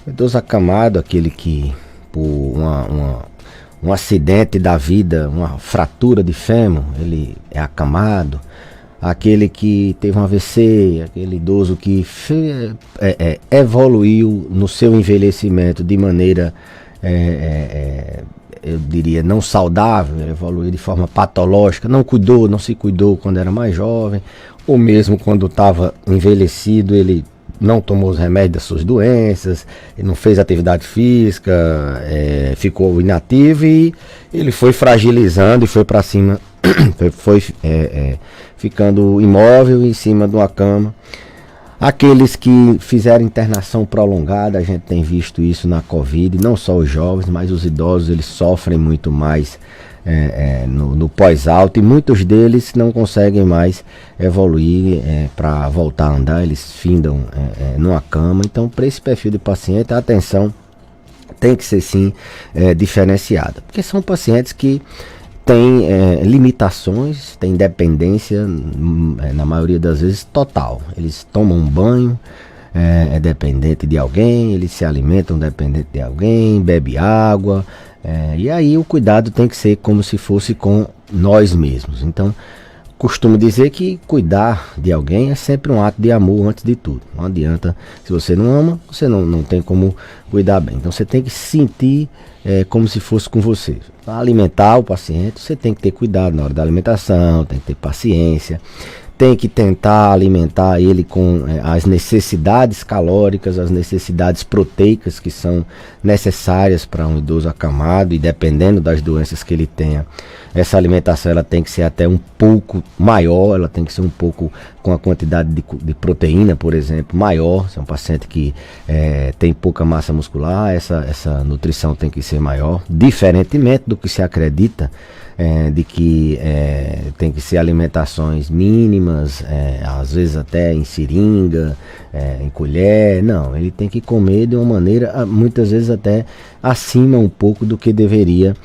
O idoso acamado, aquele que por um acidente da vida, uma fratura de fêmur, ele é acamado. Aquele que teve um AVC, aquele idoso que evoluiu no seu envelhecimento de maneira, eu diria, não saudável, evoluiu de forma patológica, não se cuidou quando era mais jovem, ou mesmo quando estava envelhecido, ele não tomou os remédios das suas doenças, ele não fez atividade física, ficou inativo e ele foi fragilizando e foi para cima, ficando imóvel em cima de uma cama. Aqueles que fizeram internação prolongada, a gente tem visto isso na Covid, não só os jovens, mas os idosos, eles sofrem muito mais no pós-alto, e muitos deles não conseguem mais evoluir para voltar a andar, eles findam numa cama. Então, para esse perfil de paciente, a atenção tem que ser sim diferenciada, porque são pacientes que têm limitações, têm dependência, na maioria das vezes total. Eles tomam um banho, dependente de alguém, eles se alimentam dependente de alguém, bebe água, e aí o cuidado tem que ser como se fosse com nós mesmos. Então, costumo dizer que cuidar de alguém é sempre um ato de amor antes de tudo. Não adianta, se você não ama, você não tem como cuidar bem. Então você tem que sentir como se fosse com você. Para alimentar o paciente, você tem que ter cuidado na hora da alimentação, tem que ter paciência, tem que tentar alimentar ele com as necessidades calóricas, as necessidades proteicas que são necessárias para um idoso acamado, e dependendo das doenças que ele tenha, essa alimentação ela tem que ser até um pouco maior, ela tem que ser um pouco com a quantidade de proteína, por exemplo, maior. Se é um paciente que tem pouca massa muscular, essa nutrição tem que ser maior, diferentemente do que se acredita, de que tem que ser alimentações mínimas, às vezes até em seringa, em colher. Não, ele tem que comer de uma maneira, muitas vezes até acima um pouco do que deveria,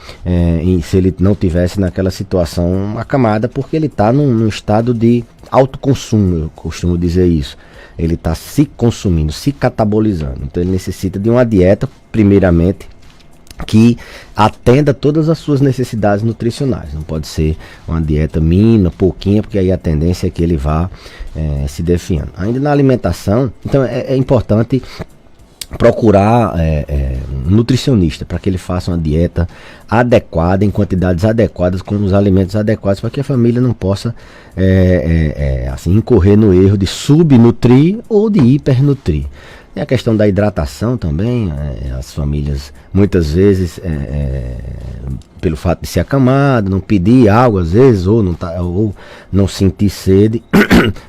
se ele não tivesse naquela situação acamada, porque ele está num estado de autoconsumo, eu costumo dizer isso. Ele está se consumindo, se catabolizando. Então ele necessita de uma dieta, primeiramente, que atenda todas as suas necessidades nutricionais. Não pode ser uma dieta mínima, pouquinha, porque aí a tendência é que ele vá se definhando. Ainda na alimentação, então é importante procurar um nutricionista para que ele faça uma dieta adequada, em quantidades adequadas, com os alimentos adequados, para que a família não possa assim, incorrer no erro de subnutrir ou de hipernutrir. Tem a questão da hidratação também. As famílias muitas vezes, pelo fato de ser acamado, não pedir água às vezes, ou não sentir sede,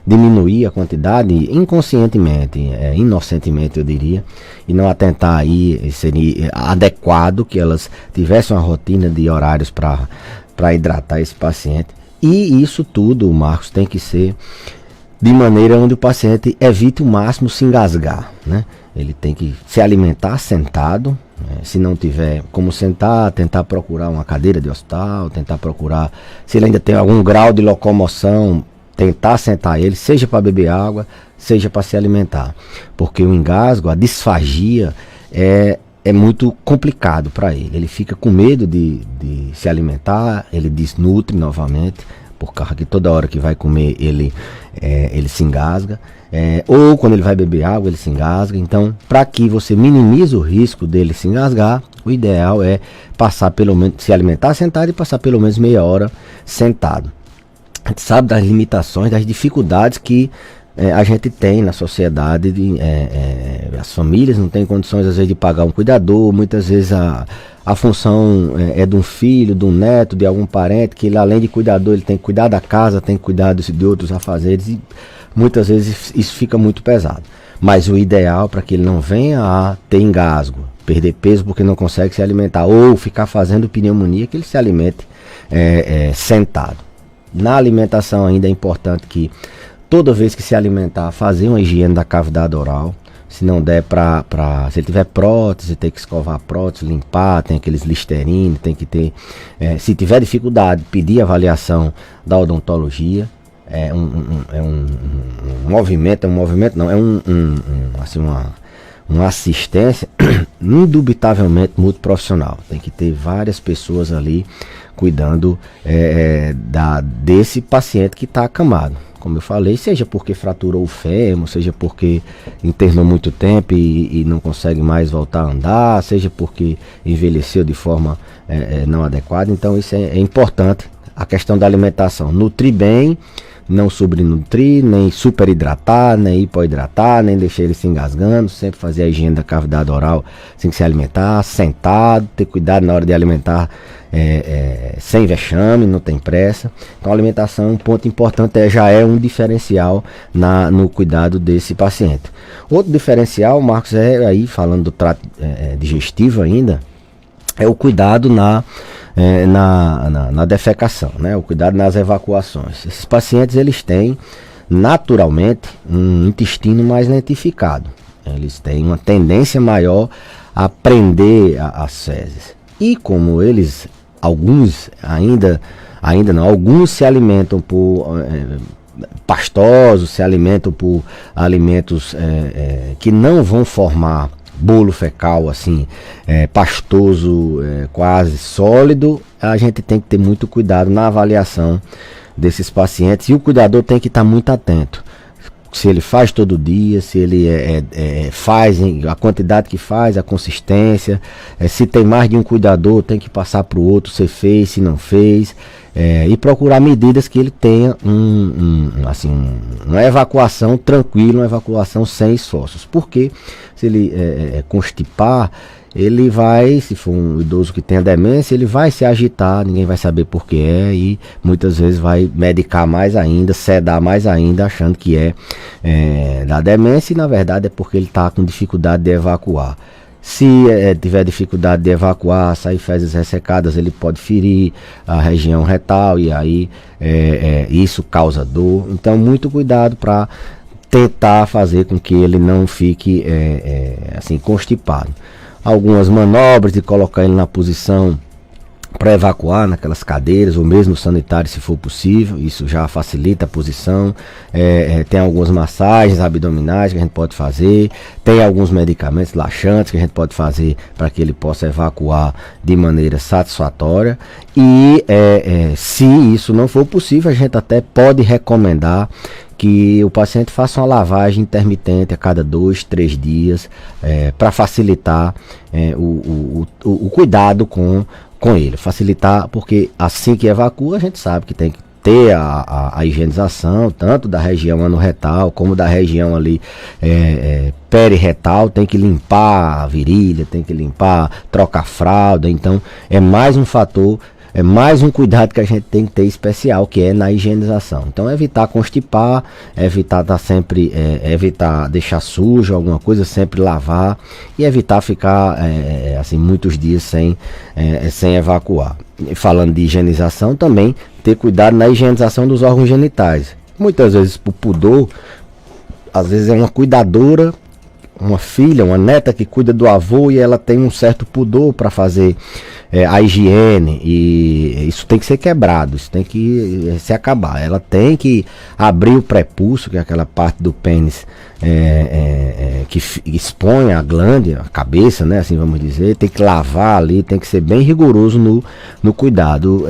diminuir a quantidade inconscientemente, inocentemente eu diria, e não atentar aí, seria adequado que elas tivessem uma rotina de horários para hidratar esse paciente. E isso tudo, Marcos, tem que ser de maneira onde o paciente evite o máximo se engasgar, né? Ele tem que se alimentar sentado, se não tiver como sentar, tentar procurar uma cadeira de hospital, tentar procurar, se ele ainda tem algum grau de locomoção, tentar sentar ele, seja para beber água, seja para se alimentar, porque o engasgo, a disfagia é muito complicado para ele. Ele fica com medo de se alimentar, ele desnutre novamente, por causa que toda hora que vai comer ele se engasga, ou quando ele vai beber água ele se engasga. Então, para que você minimize o risco dele se engasgar, o ideal é passar pelo menos, se alimentar sentado, e passar pelo menos meia hora sentado. A gente sabe das limitações, das dificuldades que a gente tem na sociedade, as famílias não têm condições às vezes de pagar um cuidador, muitas vezes a função é de um filho, de um neto, de algum parente, que ele, além de cuidador, ele tem que cuidar da casa, tem que cuidar de outros afazeres, e muitas vezes isso fica muito pesado. Mas o ideal, para que ele não venha a ter engasgo, perder peso porque não consegue se alimentar, ou ficar fazendo pneumonia, que ele se alimente sentado. Na alimentação ainda é importante que toda vez que se alimentar, fazer uma higiene da cavidade oral. Se não der se ele tiver prótese, tem que escovar a prótese, limpar, tem aqueles Listerine, tem que ter, se tiver dificuldade, pedir avaliação da odontologia. uma assistência indubitavelmente muito profissional. Tem que ter várias pessoas ali cuidando desse paciente que está acamado. Como eu falei, seja porque fraturou o fêmur, seja porque internou muito tempo e não consegue mais voltar a andar, seja porque envelheceu de forma não adequada. Então isso é importante, a questão da alimentação. Nutrir bem, não sobrenutrir, nem superidratar, nem hipoidratar, nem deixar ele se engasgando, sempre fazer a higiene da cavidade oral sem se alimentar, sentado, ter cuidado na hora de alimentar, sem vexame, não tem pressa. Então a alimentação, um ponto importante, já é um diferencial no cuidado desse paciente. Outro diferencial, Marcos, aí falando do trato digestivo ainda, é o cuidado na defecação, né? O cuidado nas evacuações. Esses pacientes, eles têm naturalmente um intestino mais lentificado. Eles têm uma tendência maior a prender as fezes. E como eles, alguns se alimentam por pastosos, se alimentam por alimentos que não vão formar bolo fecal assim, pastoso, quase sólido, a gente tem que ter muito cuidado na avaliação desses pacientes, e o cuidador tem que estar muito atento. Se ele faz todo dia, se ele faz a quantidade que faz, a consistência, se tem mais de um cuidador, tem que passar para o outro se fez, se não fez, e procurar medidas que ele tenha uma evacuação tranquila, uma evacuação sem esforços. Porque se ele constipar, ele vai, se for um idoso que tenha demência, ele vai se agitar, ninguém vai saber por que e muitas vezes vai medicar mais ainda, sedar mais ainda, achando que da demência, e na verdade é porque ele está com dificuldade de evacuar. Se tiver dificuldade de evacuar, sair fezes ressecadas, ele pode ferir a região retal e aí isso causa dor. Então muito cuidado para tentar fazer com que ele não fique assim constipado. Algumas manobras de colocar ele na posição para evacuar naquelas cadeiras, ou mesmo sanitário se for possível, isso já facilita a posição. Tem algumas massagens abdominais que a gente pode fazer, tem alguns medicamentos laxantes que a gente pode fazer para que ele possa evacuar de maneira satisfatória. E se isso não for possível, a gente até pode recomendar que o paciente faça uma lavagem intermitente a cada 2, 3 dias, para facilitar o cuidado com ele. Facilitar, porque assim que evacua, a gente sabe que tem que ter a higienização, tanto da região anorretal, como da região ali periretal, tem que limpar a virilha, tem que limpar, trocar fralda. Então é mais um fator, é mais um cuidado que a gente tem que ter especial, que é na higienização. Então evitar constipar, evitar sempre, evitar deixar sujo alguma coisa, sempre lavar, e evitar ficar assim muitos dias sem evacuar. E falando de higienização, também ter cuidado na higienização dos órgãos genitais. Muitas vezes por pudor, às vezes é uma cuidadora, uma filha, uma neta que cuida do avô, e ela tem um certo pudor para fazer a higiene, e isso tem que ser quebrado, isso tem que se acabar. Ela tem que abrir o prepúcio, que é aquela parte do pênis que expõe a glândula, a cabeça, né, assim vamos dizer. Tem que lavar ali, tem que ser bem rigoroso no cuidado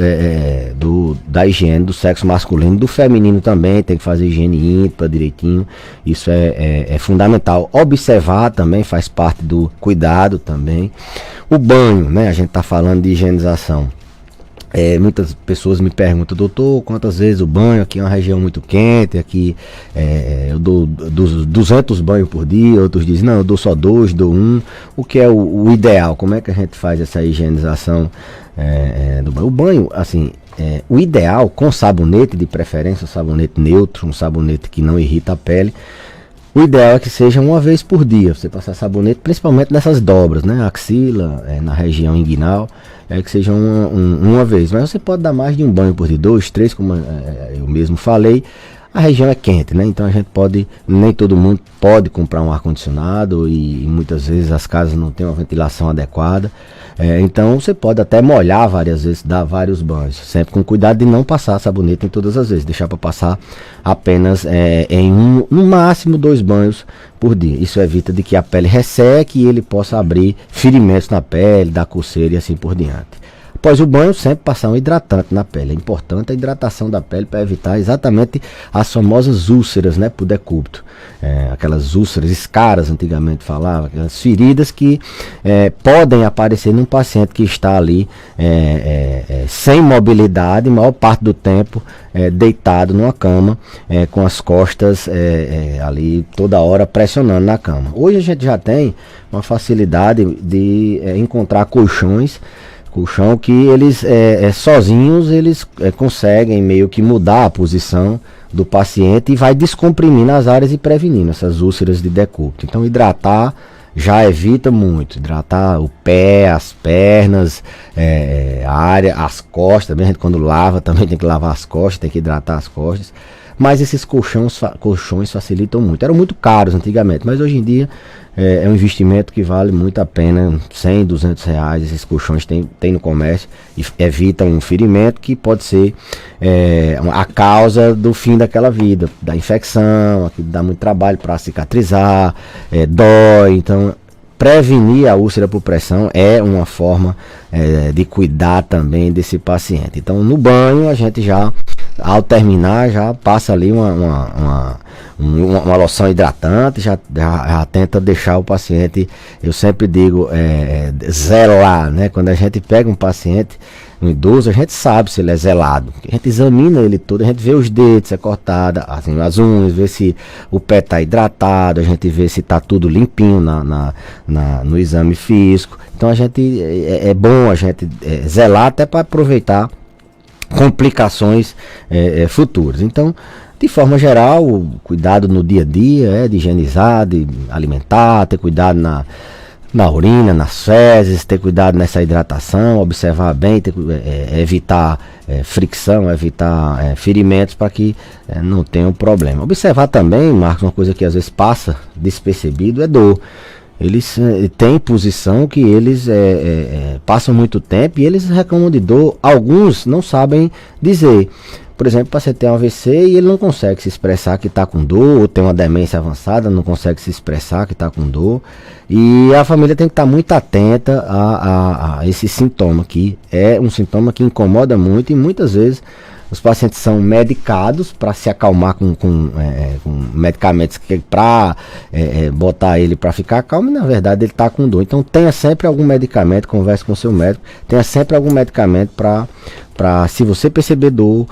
da higiene do sexo masculino. Do feminino também tem que fazer higiene íntima direitinho, isso é fundamental. Observar também faz parte do cuidado também. O banho, né, a gente está falando de higienização. Muitas pessoas me perguntam: doutor, quantas vezes o banho? Aqui é uma região muito quente, aqui eu dou 200 banhos por dia. Outros dizem: não, eu dou só 2, dou 1. O que é o ideal? Como é que a gente faz essa higienização do banho? O banho, assim, o ideal, com sabonete, de preferência um sabonete neutro, um sabonete que não irrita a pele. O ideal é que seja uma vez por dia, você passar sabonete, principalmente nessas dobras, né? Axila, na região inguinal, que seja uma vez. Mas você pode dar mais de um banho por dia, 2, 3, como eu mesmo falei. a região é quente, né? Então a gente pode, nem todo mundo pode comprar um ar-condicionado e muitas vezes as casas não têm uma ventilação adequada. Então você pode até molhar várias vezes, dar vários banhos, sempre com cuidado de não passar sabonete em todas as vezes, deixar para passar apenas no máximo 2 banhos por dia. Isso evita de que a pele resseque e ele possa abrir ferimentos na pele, dar coceira e assim por diante. Após o banho, sempre passar um hidratante na pele. É importante a hidratação da pele para evitar exatamente as famosas úlceras, né, por decúbito. Aquelas úlceras, escaras, antigamente falava, aquelas feridas que podem aparecer num paciente que está ali sem mobilidade, maior parte do tempo deitado numa cama, com as costas ali toda hora pressionando na cama. Hoje a gente já tem uma facilidade de encontrar colchão que eles sozinhos eles conseguem meio que mudar a posição do paciente e vai descomprimindo as áreas e prevenindo essas úlceras de decúbito. Então hidratar já evita muito, hidratar o pé, as pernas, a área, as costas, também a gente quando lava também tem que lavar as costas, tem que hidratar as costas. Mas esses colchões facilitam muito. Eram muito caros antigamente, mas hoje em dia é um investimento que vale muito a pena. 100, 200 reais esses colchões tem no comércio e evitam um ferimento que pode ser a causa do fim daquela vida, da infecção, que dá muito trabalho para cicatrizar, dói. Então prevenir a úlcera por pressão é uma forma de cuidar também desse paciente. Então no banho a gente já, ao terminar, já passa ali uma loção hidratante, já tenta deixar o paciente, eu sempre digo, zelar, né? Quando a gente pega um paciente, um idoso, a gente sabe se ele é zelado, a gente examina ele todo, a gente vê os dedos, se é cortada, assim, as unhas, vê se o pé está hidratado, a gente vê se está tudo limpinho no exame físico. Então a gente, é bom a gente zelar até para aproveitar complicações futuras. Então, de forma geral, o cuidado no dia a dia de higienizar, de alimentar, ter cuidado na urina, nas fezes, ter cuidado nessa hidratação, observar bem, evitar fricção, evitar ferimentos para que não tenha um problema. Observar também, Marcos, uma coisa que às vezes passa despercebido é dor. Eles têm posição que eles passam muito tempo e eles reclamam de dor. Alguns não sabem dizer. Por exemplo, o paciente tem um AVC e ele não consegue se expressar que está com dor, ou tem uma demência avançada, não consegue se expressar que está com dor. E a família tem que estar muito atenta a esse sintoma, que é um sintoma que incomoda muito e muitas vezes os pacientes são medicados para se acalmar com medicamentos para botar ele para ficar calmo, e na verdade ele está com dor. Então tenha sempre algum medicamento, converse com o seu médico, tenha sempre algum medicamento para se você perceber dor,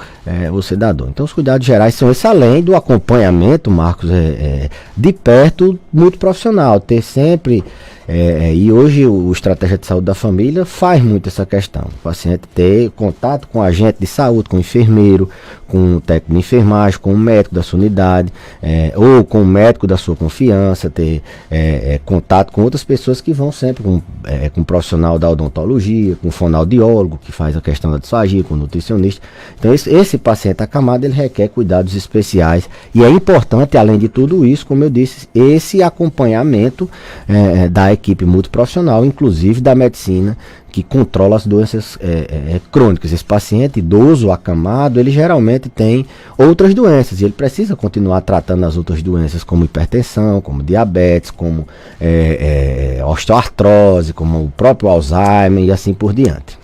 você dá dor. Então os cuidados gerais são esses, além do acompanhamento, Marcos, de perto, muito profissional, ter sempre, e hoje o Estratégia de Saúde da Família faz muito essa questão, o paciente ter contato com agente de saúde, com o enfermeiro, com o técnico de enfermagem, com o médico da sua unidade, ou com o médico da sua confiança, ter contato com outras pessoas que vão sempre com um profissional da odontologia, com o fonoaudiólogo, que faz a questão da disfagia, com o nutricionista. Então esse paciente acamado, ele requer cuidados especiais e é importante, além de tudo isso, como eu disse, esse acompanhamento da equipe multiprofissional, inclusive da medicina, que controla as doenças crônicas. Esse paciente idoso, acamado, ele geralmente tem outras doenças e ele precisa continuar tratando as outras doenças, como hipertensão, como diabetes, como osteoartrose, como o próprio Alzheimer e assim por diante.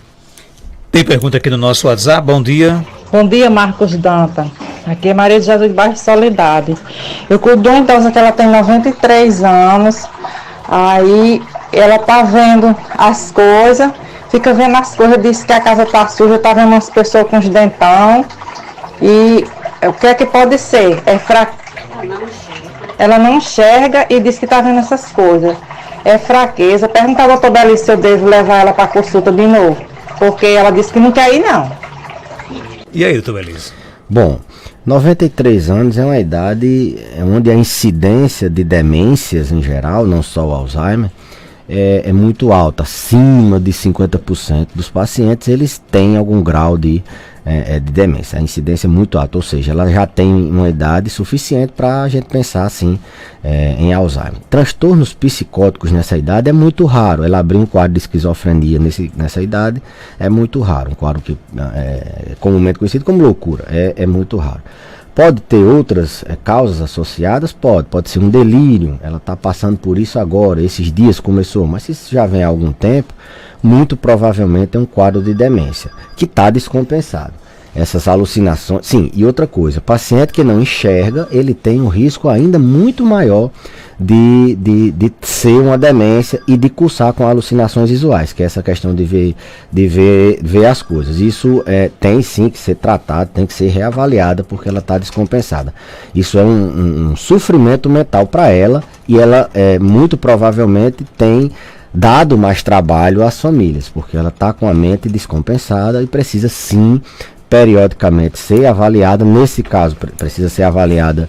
Tem pergunta aqui no nosso WhatsApp. Bom dia. Bom dia, Marcos Danta. Aqui é Maria de Jesus de Baixo Soledade. Eu cuido de uma idosa que ela tem 93 anos. Aí ela tá vendo as coisas, fica vendo as coisas, diz que a casa tá suja, tá vendo umas pessoas com os dentão. E o que é que pode ser? Ela não enxerga e diz que tá vendo essas coisas. É fraqueza. Pergunta ao doutor Belice se eu devo levar ela para consulta de novo, porque ela disse que não quer ir, não. E aí, doutor Belice? Bom, 93 anos é uma idade onde a incidência de demências em geral, não só o Alzheimer, é muito alta, acima de 50% dos pacientes eles têm algum grau de demência, a incidência é muito alta, ou seja, ela já tem uma idade suficiente para a gente pensar assim em Alzheimer. Transtornos psicóticos nessa idade é muito raro, ela abrir um quadro de esquizofrenia nessa idade é muito raro, um quadro que é comumente conhecido como loucura, é muito raro. Pode ter outras causas associadas? Pode ser um delírio, ela está passando por isso agora, esses dias começou, mas se isso já vem há algum tempo, muito provavelmente é um quadro de demência, que está descompensado. Essas alucinações, sim, e outra coisa, paciente que não enxerga, ele tem um risco ainda muito maior de ser uma demência e de cursar com alucinações visuais, que é essa questão de ver as coisas. Isso tem sim que ser tratado, tem que ser reavaliada, porque ela está descompensada. Isso é um sofrimento mental para ela, e ela muito provavelmente tem dado mais trabalho às famílias, porque ela está com a mente descompensada e precisa sim periodicamente ser avaliada. Nesse caso precisa ser avaliada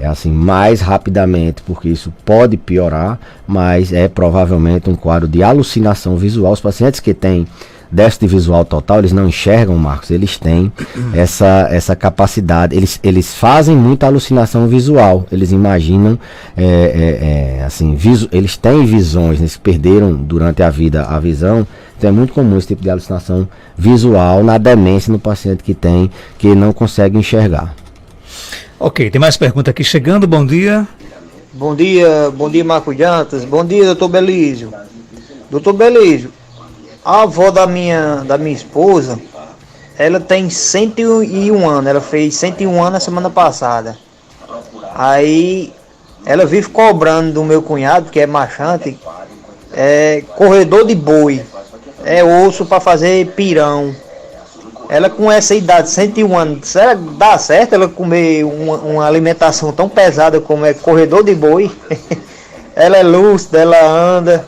assim mais rapidamente, porque isso pode piorar, mas é provavelmente um quadro de alucinação visual. Os pacientes que têm déficit visual total, eles não enxergam, Marcos, eles têm essa capacidade, eles fazem muita alucinação visual, eles imaginam, assim, eles têm visões, eles perderam durante a vida a visão, então é muito comum esse tipo de alucinação visual na demência no paciente que não consegue enxergar. Ok, tem mais pergunta aqui chegando, bom dia. Bom dia Marcos Dantas, bom dia doutor Belísio. Doutor Belísio, a avó da minha esposa, ela tem 101 anos, ela fez 101 anos na semana passada. Aí ela vive cobrando do meu cunhado, que é marchante, corredor de boi, osso para fazer pirão. Ela com essa idade, 101 anos, será que dá certo ela comer uma alimentação tão pesada como é corredor de boi? Ela é lúcida, ela anda...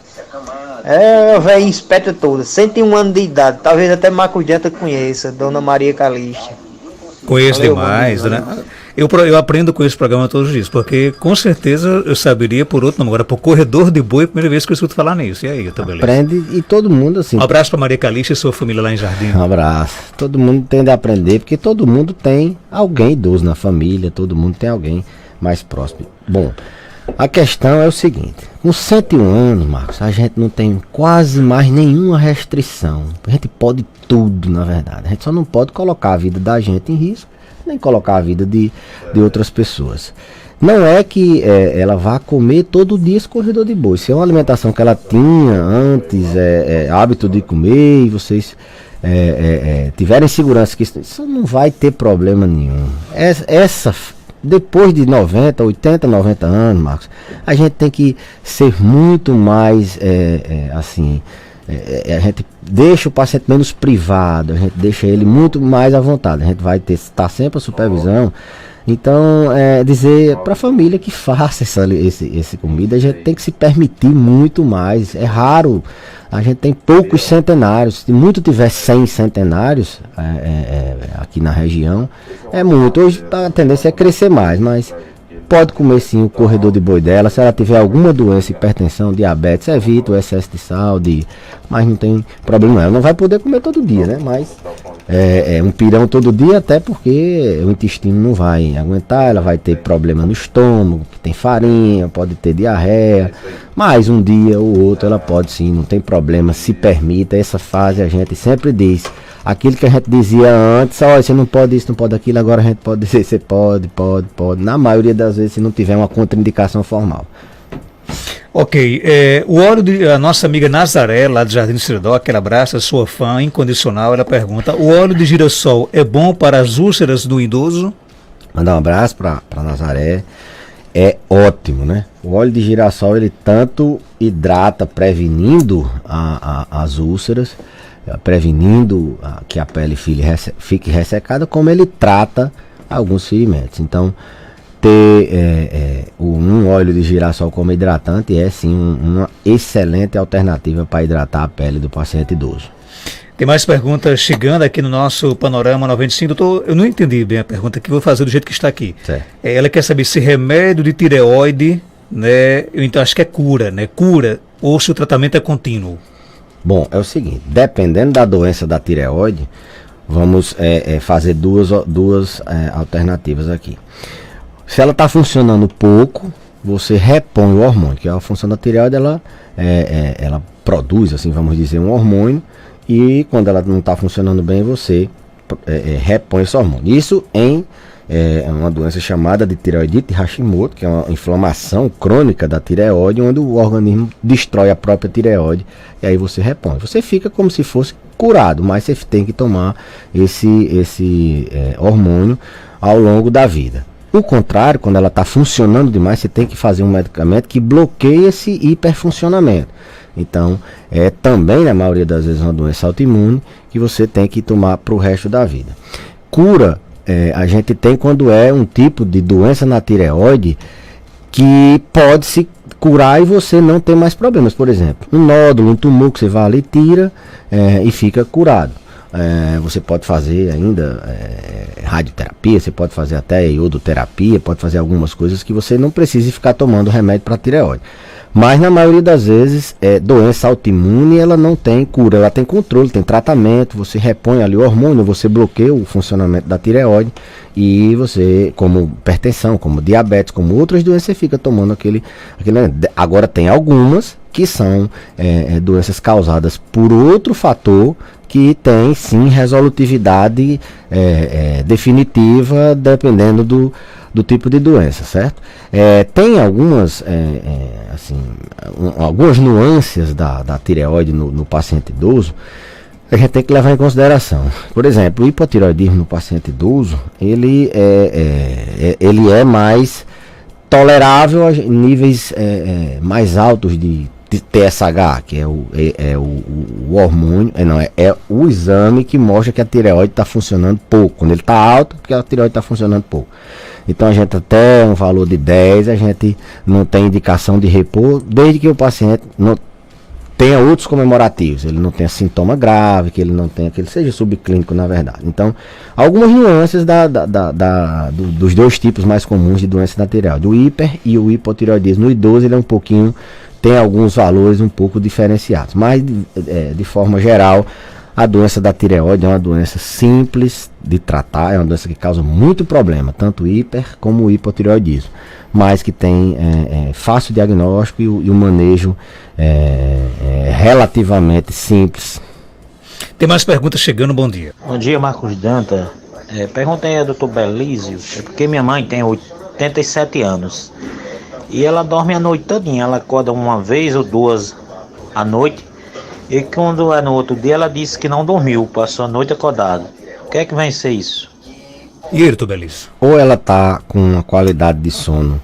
a velha espeta toda, 101 anos de idade, talvez até Marcos Dantas conheça, Dona Maria Calixto. Conheço demais, né? Eu aprendo com esse programa todos os dias, porque com certeza eu saberia por outro nome. Agora, por corredor de boi, primeira vez que eu escuto falar nisso. E aí, eu tô beleza. Aprende, e todo mundo assim. Um abraço para Maria Calixto e sua família lá em Jardim. Um abraço. Todo mundo tende a aprender, porque todo mundo tem alguém idoso na família, todo mundo tem alguém mais próximo. Bom, a questão é o seguinte, com 101 anos, Marcos, a gente não tem quase mais nenhuma restrição. A gente pode tudo, na verdade. A gente só não pode colocar a vida da gente em risco, nem colocar a vida de outras pessoas. Não é que ela vá comer todo dia esse corredor de boi. Se é uma alimentação que ela tinha antes, hábito de comer, e vocês tiverem segurança que isso não vai ter problema nenhum. Depois de 90, 80, 90 anos, Marcos, a gente tem que ser muito mais, assim, a gente deixa o paciente menos privado, a gente deixa ele muito mais à vontade, a gente vai estar sempre a supervisão. Então, dizer para a família que faça essa comida, a gente tem que se permitir muito mais. É raro, a gente tem poucos centenários. Se muito tiver 100 centenários aqui na região, é muito. Hoje a tendência é crescer mais, mas pode comer sim o corredor de boi dela. Se ela tiver alguma doença, hipertensão, diabetes, evita o excesso de sal, mas não tem problema. Ela não vai poder comer todo dia, né? Mas um pirão todo dia, até porque o intestino não vai aguentar, ela vai ter problema no estômago, que tem farinha, pode ter diarreia, mas um dia ou outro ela pode sim, não tem problema, se permita. Essa fase a gente sempre diz, aquilo que a gente dizia antes, olha, você não pode isso, não pode aquilo, agora a gente pode dizer, você pode, na maioria das vezes se não tiver uma contraindicação formal. Ok, o óleo a nossa amiga Nazaré, lá do Jardim do Seridó, aquele abraço, sua fã incondicional, ela pergunta, o óleo de girassol é bom para as úlceras do idoso? Mandar um abraço para Nazaré, é ótimo, né? O óleo de girassol, ele tanto hidrata, prevenindo as úlceras, prevenindo que a pele fique ressecada, como ele trata alguns ferimentos. Então, ter um óleo de girassol como hidratante é sim uma excelente alternativa para hidratar a pele do paciente idoso. Tem mais perguntas chegando aqui no nosso Panorama 95. Doutor, eu não entendi bem a pergunta, que vou fazer do jeito que está aqui. Ela quer saber se remédio de tireoide, né? Eu então acho que é cura, né? Cura ou se o tratamento é contínuo? Bom, é o seguinte, dependendo da doença da tireoide, vamos fazer duas alternativas aqui. Se ela está funcionando pouco, você repõe o hormônio, que é a função da tireoide, ela produz, assim, vamos dizer, um hormônio, e quando ela não está funcionando bem, você repõe esse hormônio. Isso em uma doença chamada de tireoidite Hashimoto, que é uma inflamação crônica da tireoide, onde o organismo destrói a própria tireoide, e aí você repõe. Você fica como se fosse curado, mas você tem que tomar esse hormônio ao longo da vida. O contrário, quando ela está funcionando demais, você tem que fazer um medicamento que bloqueie esse hiperfuncionamento. Então, também, na maioria das vezes, uma doença autoimune que você tem que tomar para o resto da vida. Cura, a gente tem quando é um tipo de doença na tireoide que pode se curar e você não tem mais problemas. Por exemplo, um nódulo, um tumor que você vai ali, tira e fica curado. Você pode fazer ainda radioterapia, você pode fazer até iodoterapia, pode fazer algumas coisas que você não precise ficar tomando remédio para tireoide. Mas na maioria das vezes, doença autoimune, ela não tem cura, ela tem controle, tem tratamento, você repõe ali o hormônio, você bloqueia o funcionamento da tireoide e você, como hipertensão, como diabetes, como outras doenças, você fica tomando aquele. Agora tem algumas que são doenças causadas por outro fator que tem sim resolutividade definitiva, dependendo do tipo de doença, certo? Tem algumas algumas nuances da tireoide no paciente idoso, a gente tem que levar em consideração. Por exemplo, o hipotireoidismo no paciente idoso, ele é mais tolerável a níveis mais altos de TSH, que é o hormônio, é o exame que mostra que a tireoide está funcionando pouco. Quando ele está alto, porque a tireoide está funcionando pouco. Então a gente até um valor de 10, a gente não tem indicação de repor, desde que o paciente não tenha outros comemorativos, ele não tenha sintoma grave, que ele não tenha, que ele seja subclínico na verdade. Então, algumas nuances dos dois tipos mais comuns de doença da tireoide, o hiper e o hipotireoidismo. No idoso ele é um pouquinho, tem alguns valores um pouco diferenciados, mas de forma geral, a doença da tireoide é uma doença simples de tratar, é uma doença que causa muito problema, tanto o hiper como o hipotireoidismo, mas que tem fácil diagnóstico e o manejo relativamente simples. Tem mais perguntas chegando, bom dia. Bom dia, Marcos Danta. Perguntei ao Dr. Belísio, porque minha mãe tem 87 anos e ela dorme a noite todinha, ela acorda uma vez ou duas à noite e quando é no outro dia ela disse que não dormiu, passou a noite acordada. O que é que vai ser isso? E aí, Dr. Belício? Ou ela está com uma qualidade de sono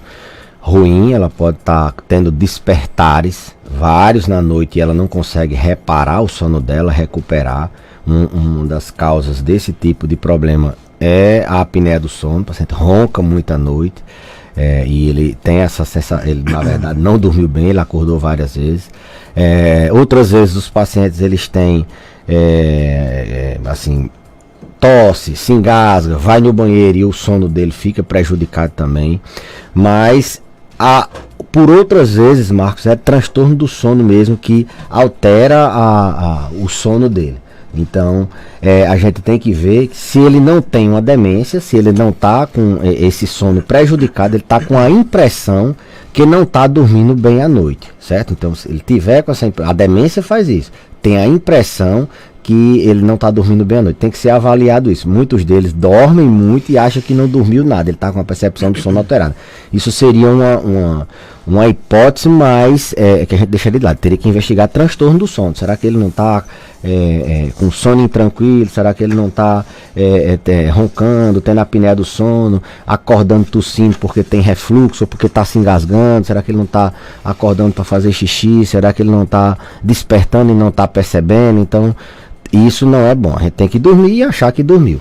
ruim, ela pode estar tendo despertares, vários na noite, e ela não consegue reparar o sono dela, recuperar. Uma das causas desse tipo de problema é a apneia do sono, o paciente ronca muito à noite, e ele tem essa sensação, ele na verdade não dormiu bem, ele acordou várias vezes. Outras vezes os pacientes eles têm tosse, se engasga, vai no banheiro e o sono dele fica prejudicado também. Mas por outras vezes, Marcos, é transtorno do sono mesmo que altera o sono dele. Então, a gente tem que ver se ele não tem uma demência, se ele não está com esse sono prejudicado, ele está com a impressão que não está dormindo bem à noite, certo? Então, se ele tiver com essa impressão, a demência faz isso, tem a impressão que ele não está dormindo bem à noite, tem que ser avaliado isso. Muitos deles dormem muito e acham que não dormiu nada, ele está com a percepção do sono alterada. Isso seria uma hipótese, mas que a gente deixaria de lado. Teria que investigar transtorno do sono. Será que ele não está com sono intranquilo? Será que ele não está roncando, tendo apneia do sono, acordando tossindo porque tem refluxo ou porque está se engasgando? Será que ele não está acordando para fazer xixi? Será que ele não está despertando e não está percebendo? Então, isso não é bom. A gente tem que dormir e achar que dormiu.